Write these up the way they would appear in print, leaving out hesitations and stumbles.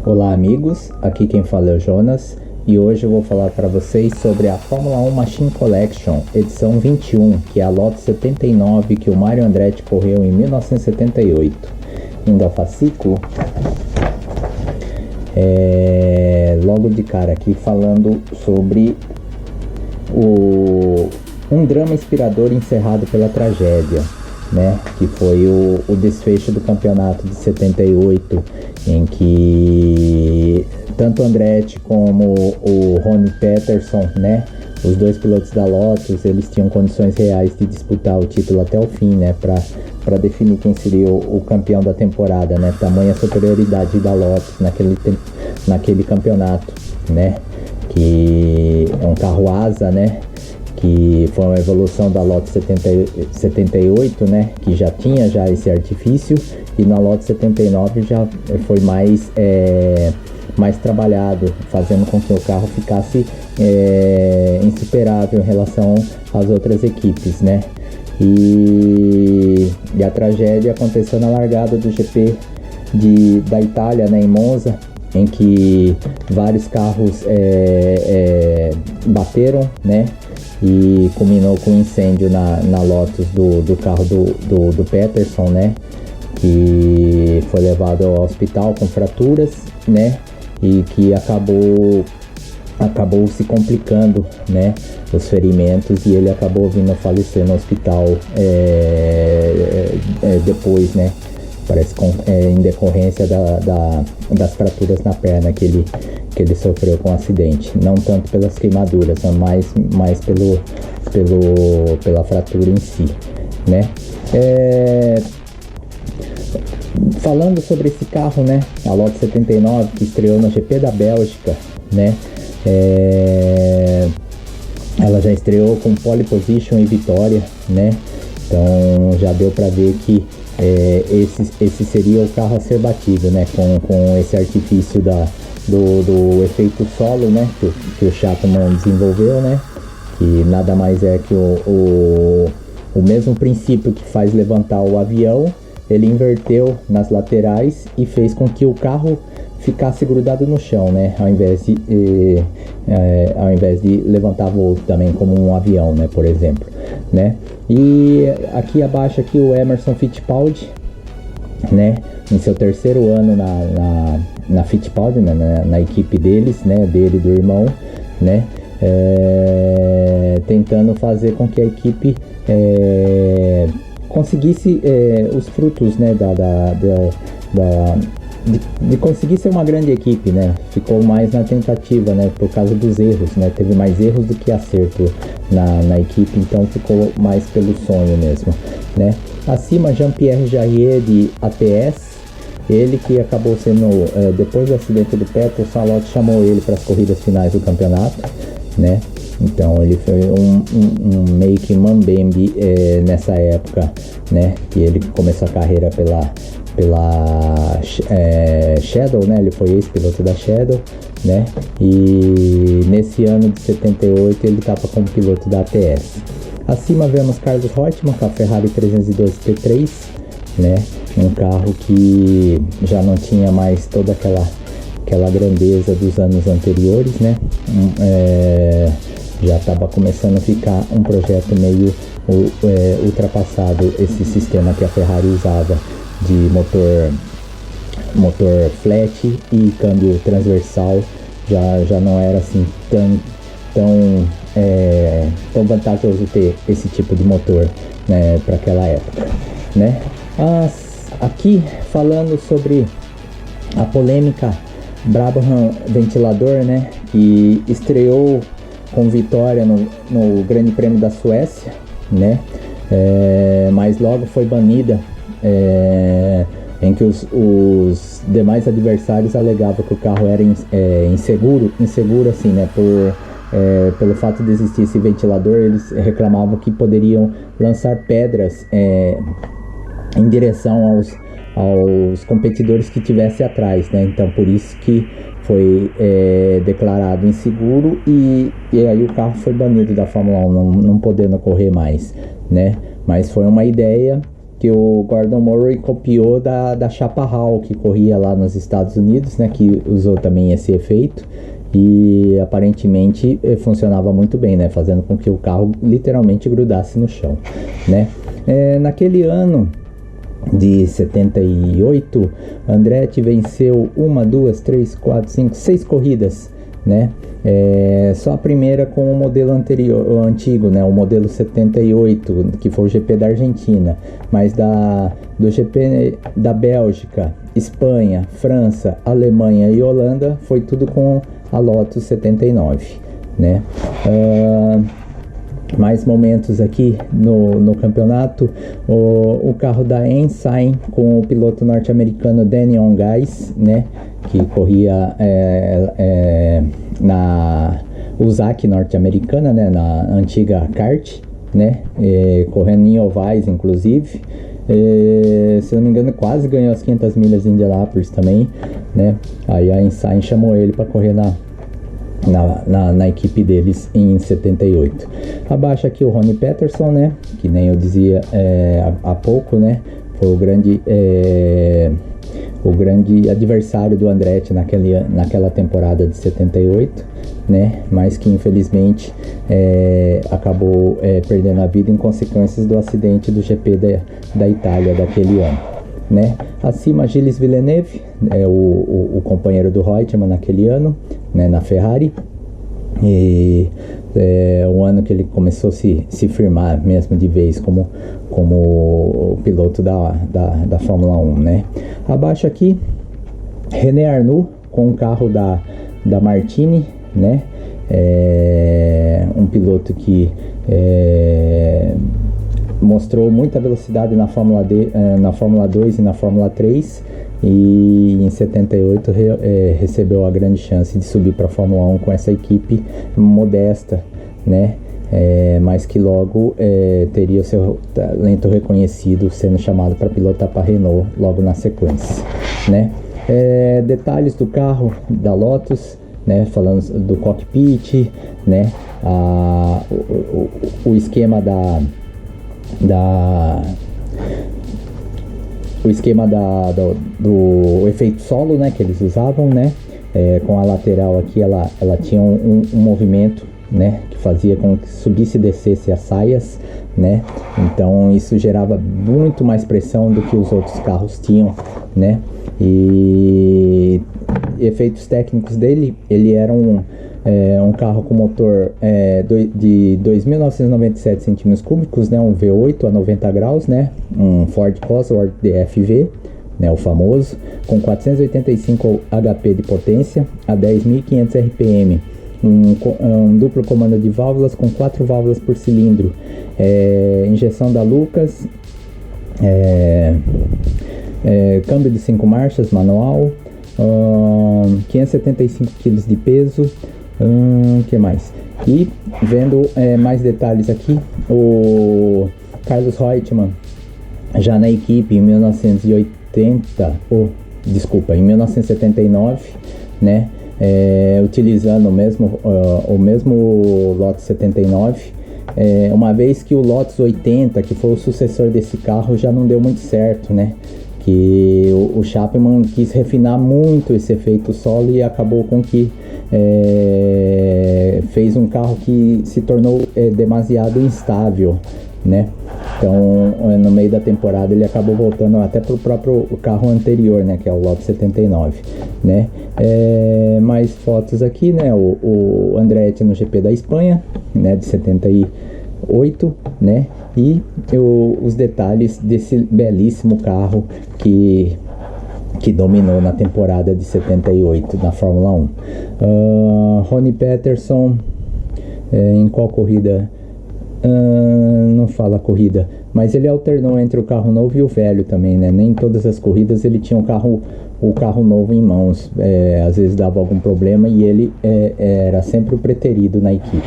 Olá amigos, aqui quem fala é o Jonas e hoje eu vou falar para vocês sobre a Fórmula 1 Machine Collection, edição 21, que é a Lotus 79 que o Mario Andretti correu em 1978. Indo ao fascículo, logo de cara aqui falando sobre um drama inspirador encerrado pela tragédia, né, que foi o desfecho do campeonato de 78, em que tanto Andretti como o Ronnie Peterson, né, os dois pilotos da Lotus, eles tinham condições reais de disputar o título até o fim, né, para definir quem seria o campeão da temporada, né, tamanha superioridade da Lotus naquele campeonato, né, que é um carro asa, né, que foi uma evolução da Lotus 78, né, que já tinha esse artifício, e na Lotus 79 já foi mais trabalhado, fazendo com que o carro ficasse insuperável em relação às outras equipes, né. E a tragédia aconteceu na largada do GP da Itália, né, em Monza, em que vários carros bateram, né, e culminou com um incêndio na Lotus do carro do Peterson, né, que foi levado ao hospital com fraturas, né, e que acabou se complicando, né, os ferimentos, e ele acabou vindo a falecer no hospital depois, né, parece em decorrência das fraturas na perna que ele sofreu com o acidente, não tanto pelas queimaduras, mas mais pela fratura em si, né. Falando sobre esse carro, né, a Lotus 79, que estreou no GP da Bélgica, né, ela já estreou com pole position e vitória, né, então já deu para ver que esse seria o carro a ser batido, né, com esse artifício do efeito solo, né, que o Chapman desenvolveu, né, que nada mais é que o mesmo princípio que faz levantar o avião, ele inverteu nas laterais e fez com que o carro ficasse grudado no chão, né, ao invés de levantar voo também como um avião, né, por exemplo, né. E aqui abaixo aqui o Emerson Fittipaldi, né, em seu terceiro ano na Fittipaldi, né, na equipe deles, né, dele e do irmão, né, tentando fazer com que a equipe conseguisse os frutos, né, de conseguir ser uma grande equipe, né. Ficou mais na tentativa, né, por causa dos erros, né, teve mais erros do que acerto na equipe, então ficou mais pelo sonho mesmo, né. Acima, Jean-Pierre Jarier de ATS, ele que acabou sendo, depois do acidente do Peterson, a Lotus chamou ele para as corridas finais do campeonato, né. Então ele foi um meio que mambembe nessa época, né, que ele começou a carreira pela Shadow, né, ele foi ex-piloto da Shadow, né, e nesse ano de 78 ele estava como piloto da ATS. Acima vemos Carlos Reutemann com a Ferrari 312 T3, né, um carro que já não tinha mais toda aquela grandeza dos anos anteriores, né, já estava começando a ficar um projeto meio ultrapassado, esse sistema que a Ferrari usava de motor flat e câmbio transversal, já não era assim tão vantajoso ter esse tipo de motor, né, para aquela época, né. Aqui falando sobre a polêmica Brabham ventilador, né, que estreou com vitória no Grande Prêmio da Suécia, né, mas logo foi banida, em que os demais adversários alegavam que o carro era inseguro assim, né, pelo fato de existir esse ventilador. Eles reclamavam que poderiam lançar pedras em direção aos competidores que tivessem atrás, né, então por isso que foi declarado inseguro e aí o carro foi banido da Fórmula 1, não podendo correr mais, né, mas foi uma ideia que o Gordon Murray copiou da Chapa Hall, que corria lá nos Estados Unidos, né, que usou também esse efeito, e aparentemente funcionava muito bem, né, fazendo com que o carro literalmente grudasse no chão, né. Naquele ano de 78, Andretti venceu 6 corridas, né? Só a primeira com o modelo antigo, né? O modelo 78, que foi o GP da Argentina, mas do GP da Bélgica, Espanha, França, Alemanha e Holanda foi tudo com a Lotus 79, né? Mais momentos aqui no campeonato, o carro da Ensign com o piloto norte-americano Danny Ongais, né, que corria na USAC norte-americana, né, na antiga kart, né, correndo em ovais inclusive, se não me engano quase ganhou as 500 milhas de Indianápolis também, né. Aí a Ensign chamou ele para correr na equipe deles em 78. Abaixo aqui o Ronnie Peterson, né, que nem eu dizia há pouco, né, foi o grande adversário do Andretti naquela temporada de 78, né, mas que infelizmente acabou perdendo a vida em consequências do acidente do GP da Itália daquele ano, né. Acima Gilles Villeneuve, o companheiro do Reutemann naquele ano, né, na Ferrari, e o ano que ele começou a se firmar mesmo de vez como o piloto da Fórmula 1, né. Abaixo aqui, René Arnoux com o carro da Martini, né, um piloto que mostrou muita velocidade na Fórmula 2 e na Fórmula 3, e em 78 recebeu a grande chance de subir para a Fórmula 1 com essa equipe modesta, né, mas que logo teria o seu talento reconhecido, sendo chamado para pilotar para a Renault logo na sequência, né. Detalhes do carro da Lotus, né, falando do cockpit, né, o esquema do efeito solo, né, que eles usavam, né, com a lateral aqui ela tinha um movimento, né, que fazia com que subisse e descesse as saias, né, então isso gerava muito mais pressão do que os outros carros tinham, né, e efeitos técnicos dele, ele era um carro com motor de 2.997 centímetros cúbicos, né, um V8 a 90 graus, né, um Ford Cosworth DFV, né, o famoso, com 485 HP de potência a 10.500 RPM, um duplo comando de válvulas com 4 válvulas por cilindro, injeção da Lucas, câmbio de 5 marchas manual, 575 kg de peso, que mais? E vendo mais detalhes aqui, o Carlos Reutemann já na equipe em 1979, né, utilizando o mesmo Lotus 79, uma vez que o Lotus 80, que foi o sucessor desse carro, já não deu muito certo, né, que o Chapman quis refinar muito esse efeito solo e acabou com que fez um carro que se tornou demasiado instável, né. Então no meio da temporada ele acabou voltando até para o próprio carro anterior, né, que é o Lotus 79, né. Mais fotos aqui, né, o Andretti no GP da Espanha, né, de 78, né, e os detalhes desse belíssimo carro que dominou na temporada de 78 na Fórmula 1. Ronnie Peterson, em qual corrida? Não fala corrida, mas ele alternou entre o carro novo e o velho também, né? Nem todas as corridas ele tinha o carro novo em mãos, às vezes dava algum problema e ele era sempre o preterido na equipe,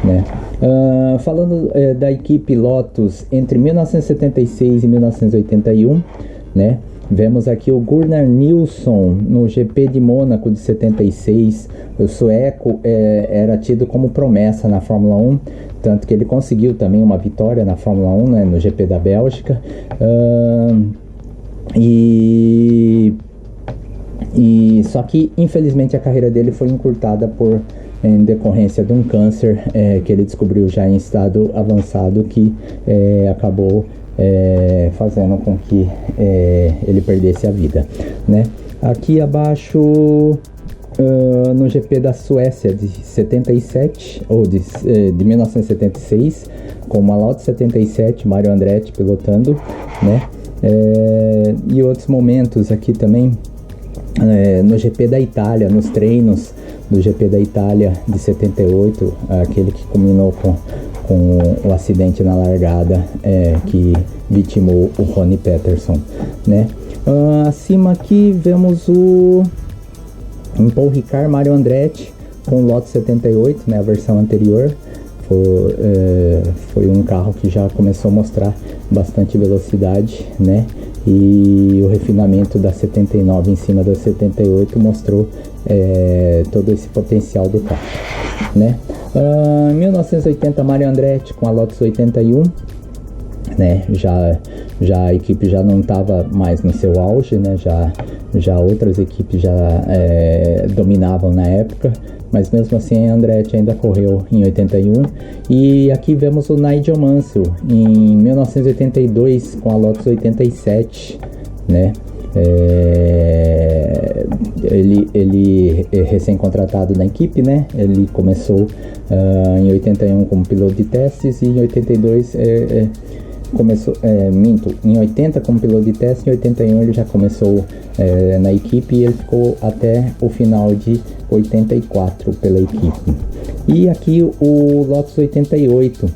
né? Falando da equipe Lotus entre 1976 e 1981, né? Vemos aqui o Gunnar Nilsson no GP de Mônaco de 76. O sueco era tido como promessa na Fórmula 1, tanto que ele conseguiu também uma vitória na Fórmula 1, né, no GP da Bélgica. Só que infelizmente a carreira dele foi encurtada em decorrência de um câncer que ele descobriu já em estado avançado, que acabou fazendo com que ele perdesse a vida, né? Aqui abaixo, no GP da Suécia de 77 ou de 1976, com uma Lotus 77, Mario Andretti pilotando, né? E outros momentos aqui também, no GP da Itália, nos treinos do GP da Itália de 78, aquele que culminou com o acidente na largada, que vitimou o Ronnie Peterson, né? Acima aqui vemos o Paul Ricard, Mario Andretti com o Lotus 78, né, a versão anterior. Foi um carro que já começou a mostrar bastante velocidade, né? E o refinamento da 79 em cima da 78 mostrou todo esse potencial do carro, né? Em 1980, Mario Andretti com a Lotus 81, né? Já a equipe já não estava mais no seu auge, né? Já outras equipes já dominavam na época, mas mesmo assim a Andretti ainda correu em 81. E aqui vemos o Nigel Mansell em 1982 com a Lotus 87, né? Ele recém-contratado na equipe, né? Ele começou em 81 como piloto de testes e em 82 em 80 como piloto de teste. Em 81 ele já começou na equipe e ele ficou até o final de 84 pela equipe. E aqui o Lotus 88,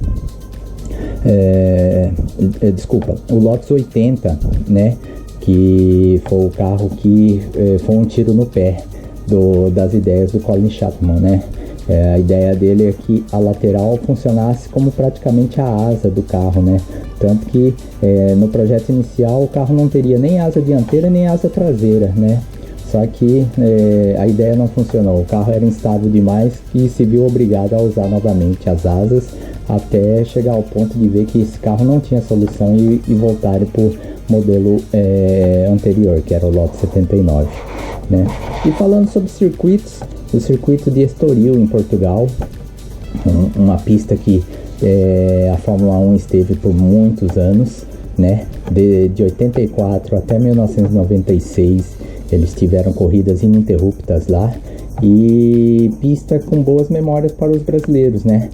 o Lotus 80, né, que foi o carro que foi um tiro no pé das ideias do Colin Chapman, né? A ideia dele é que a lateral funcionasse como praticamente a asa do carro, né? Tanto que no projeto inicial o carro não teria nem asa dianteira nem asa traseira, né? Só que a ideia não funcionou, o carro era instável demais e se viu obrigado a usar novamente as asas, até chegar ao ponto de ver que esse carro não tinha solução e voltar para o modelo anterior, que era o Lotus 79, né? E falando sobre circuitos, o circuito de Estoril em Portugal, uma pista que a Fórmula 1 esteve por muitos anos, né? De 84 até 1996 eles tiveram corridas ininterruptas lá, e pista com boas memórias para os brasileiros, né?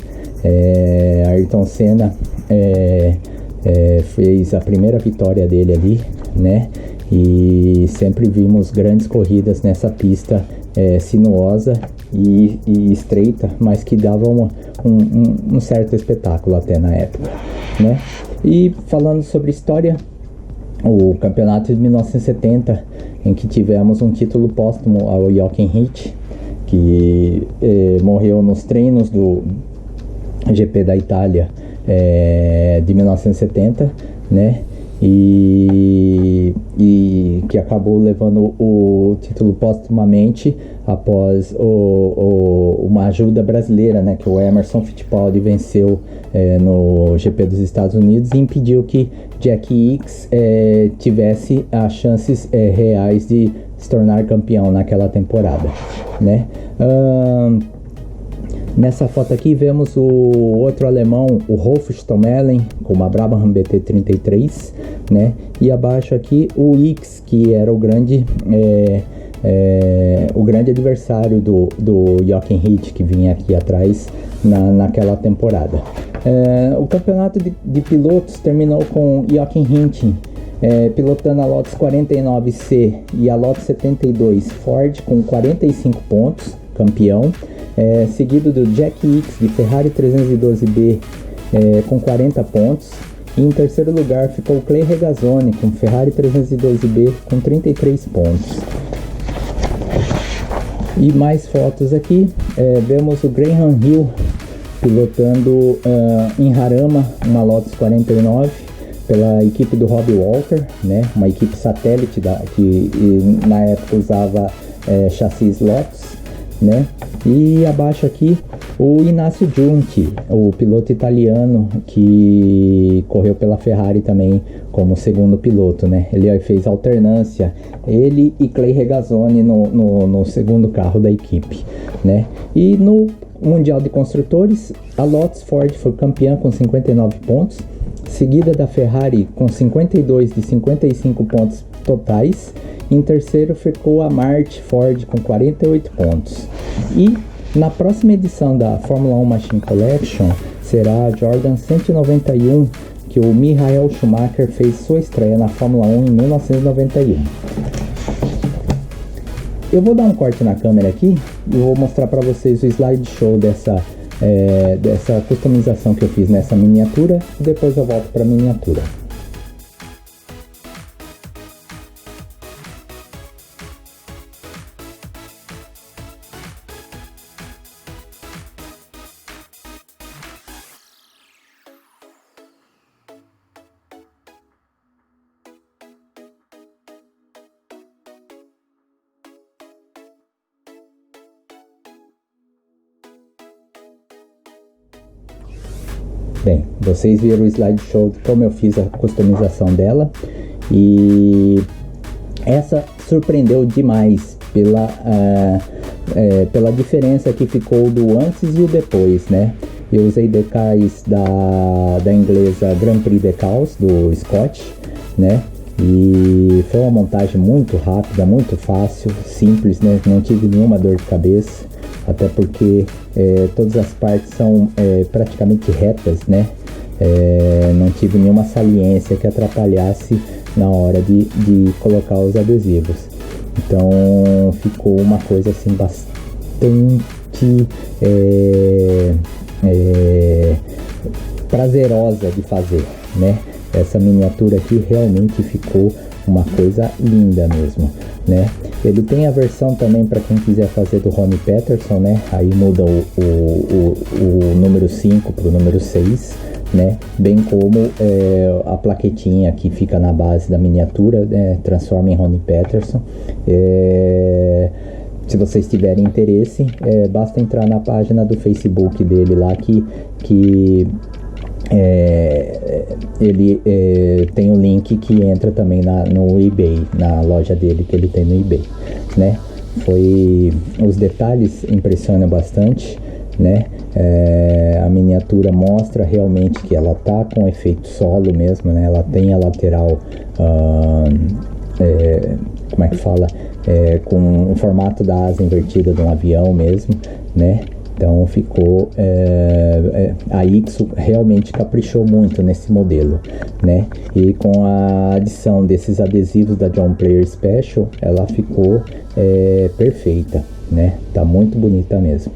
Ayrton Senna fez a primeira vitória dele ali, né? E sempre vimos grandes corridas nessa pista sinuosa e estreita, mas que dava um certo espetáculo até na época, né? E falando sobre história, o campeonato de 1970, em que tivemos um título póstumo ao Jochen Rindt, que morreu nos treinos do GP da Itália de 1970, né? E que acabou levando o título póstumamente após uma ajuda brasileira, né, que o Emerson Fittipaldi venceu no GP dos Estados Unidos e impediu que Jack Ickx tivesse as chances reais de se tornar campeão naquela temporada, né? Nessa foto aqui vemos o outro alemão, o Rolf Stommelen, com uma Brabham BT33, né? E abaixo aqui o Ickx, que era o grande adversário do Jochen Rindt, que vinha aqui atrás naquela temporada. O campeonato de pilotos terminou com Jochen Rindt pilotando a Lotus 49C e a Lotus 72 Ford com 45 pontos, campeão. Seguido do Jack Ickx de Ferrari 312B com 40 pontos. E em terceiro lugar ficou o Clay Regazzoni com Ferrari 312B com 33 pontos. E mais fotos aqui, vemos o Graham Hill pilotando em Jarama uma Lotus 49, pela equipe do Rob Walker, né? Uma equipe satélite que na época usava chassis Lotus, né? E abaixo aqui o Inácio Giunti, o piloto italiano que correu pela Ferrari também como segundo piloto, né? Ele fez alternância, ele e Clay Regazzoni no segundo carro da equipe, né? E no Mundial de Construtores, a Lotus Ford foi campeã com 59 pontos, seguida da Ferrari com 52 de 55 pontos totais. Em terceiro ficou a March Ford com 48 pontos. E na próxima edição da Fórmula 1 Machine Collection será a Jordan 191, que o Michael Schumacher fez sua estreia na Fórmula 1 em 1991. Eu vou dar um corte na câmera aqui e vou mostrar para vocês o slideshow dessa customização que eu fiz nessa miniatura, e depois eu volto para a miniatura. Bem, vocês viram o slideshow de como eu fiz a customização dela, e essa surpreendeu demais pela diferença que ficou do antes e o depois, né? Eu usei decals da inglesa Grand Prix Decals, do Scott, né? E foi uma montagem muito rápida, muito fácil, simples, né? Não tive nenhuma dor de cabeça. Até porque todas as partes são praticamente retas, né? Não tive nenhuma saliência que atrapalhasse na hora de colocar os adesivos. Então ficou uma coisa assim bastante prazerosa de fazer, né? Essa miniatura aqui realmente ficou uma coisa linda mesmo, né? Ele tem a versão também para quem quiser fazer do Ronnie Peterson, né? Aí muda o número 5 para o número 6, né? Bem como a plaquetinha que fica na base da miniatura, né? Transforma em Ronnie Peterson. Se vocês tiverem interesse, basta entrar na página do Facebook dele lá que ele tem um link que entra também no eBay, na loja dele que ele tem no eBay, né? Os detalhes impressionam bastante, né? A miniatura mostra realmente que ela tá com efeito solo mesmo, né? Ela tem a lateral, como é que fala? Com o formato da asa invertida de um avião mesmo, né? Então ficou, a Ixo realmente caprichou muito nesse modelo, né? E com a adição desses adesivos da John Player Special, ela ficou perfeita, né? Tá muito bonita mesmo.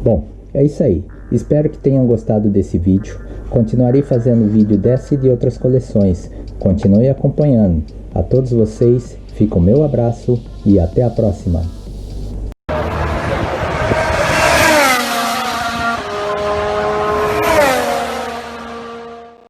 Bom, é isso aí. Espero que tenham gostado desse vídeo. Continuarei fazendo vídeo dessa e de outras coleções. Continue acompanhando. A todos vocês, fica o meu abraço e até a próxima.